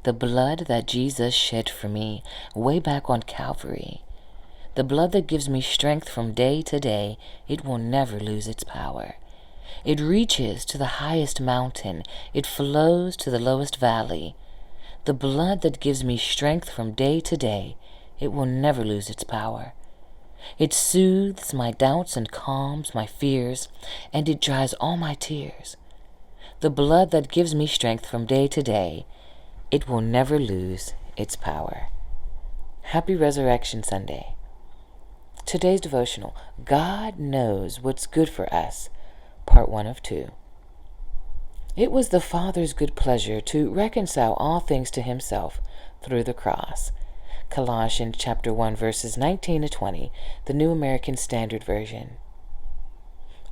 The blood that Jesus shed for me way back on Calvary. The blood that gives me strength from day to day, it will never lose its power. It reaches to the highest mountain. It flows to the lowest valley. The blood that gives me strength from day to day, it will never lose its power. It soothes my doubts and calms my fears, and it dries all my tears. The blood that gives me strength from day to day, it will never lose its power. Happy Resurrection Sunday. Today's devotional, God Knows What's Good for Us, Part 1 of 2. It was the Father's good pleasure to reconcile all things to himself through the cross. Colossians chapter 1, verses 19 to 20, the New American Standard Version.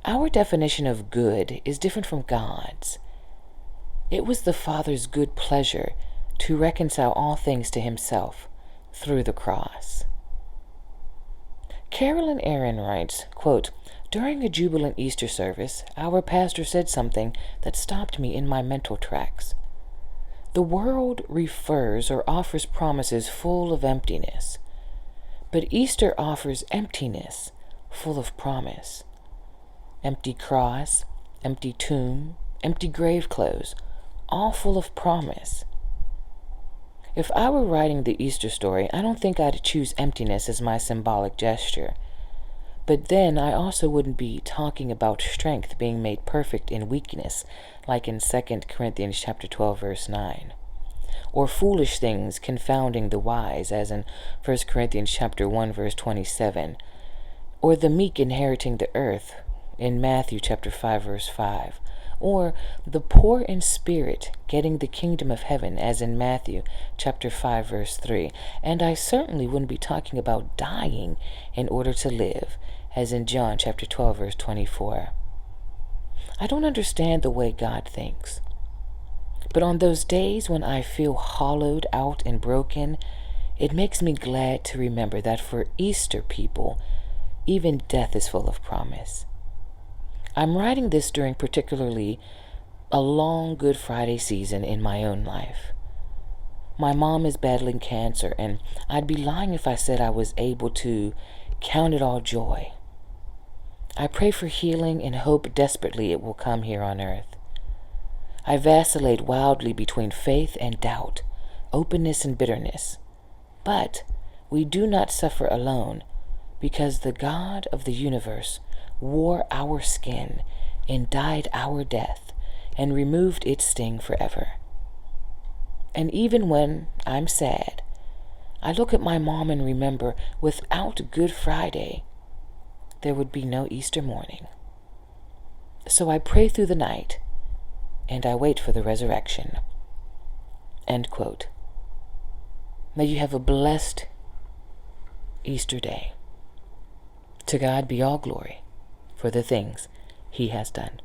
Our definition of good is different from God's. It was the Father's good pleasure to reconcile all things to himself through the cross. Carolyn Aaron writes, quote, "During a jubilant Easter service, our pastor said something that stopped me in my mental tracks. The world refers or offers promises full of emptiness, but Easter offers emptiness full of promise. Empty cross, empty tomb, empty grave clothes, all full of promise. If I were writing the Easter story, I don't think I'd choose emptiness as my symbolic gesture. But then I also wouldn't be talking about strength being made perfect in weakness, like in 2 Corinthians chapter 12, verse 9. Or foolish things confounding the wise, as in 1 Corinthians chapter 1, verse 27. Or the meek inheriting the earth, in Matthew chapter 5, verse 5. Or the poor in spirit getting the kingdom of heaven, as in Matthew chapter 5, verse 3. And I certainly wouldn't be talking about dying in order to live, as in John chapter 12, verse 24. I don't understand the way God thinks. But on those days when I feel hollowed out and broken, it makes me glad to remember that for Easter people, even death is full of promise. I'm writing this during particularly a long Good Friday season in my own life. My mom is battling cancer, and I'd be lying if I said I was able to count it all joy. I pray for healing and hope desperately it will come here on earth. I vacillate wildly between faith and doubt, openness and bitterness. But we do not suffer alone, because the God of the universe wore our skin and died our death and removed its sting forever. And even when I'm sad, I look at my mom and remember without Good Friday, there would be no Easter morning. So I pray through the night and I wait for the resurrection." End quote. May you have a blessed Easter day. To God be all glory for the things he has done.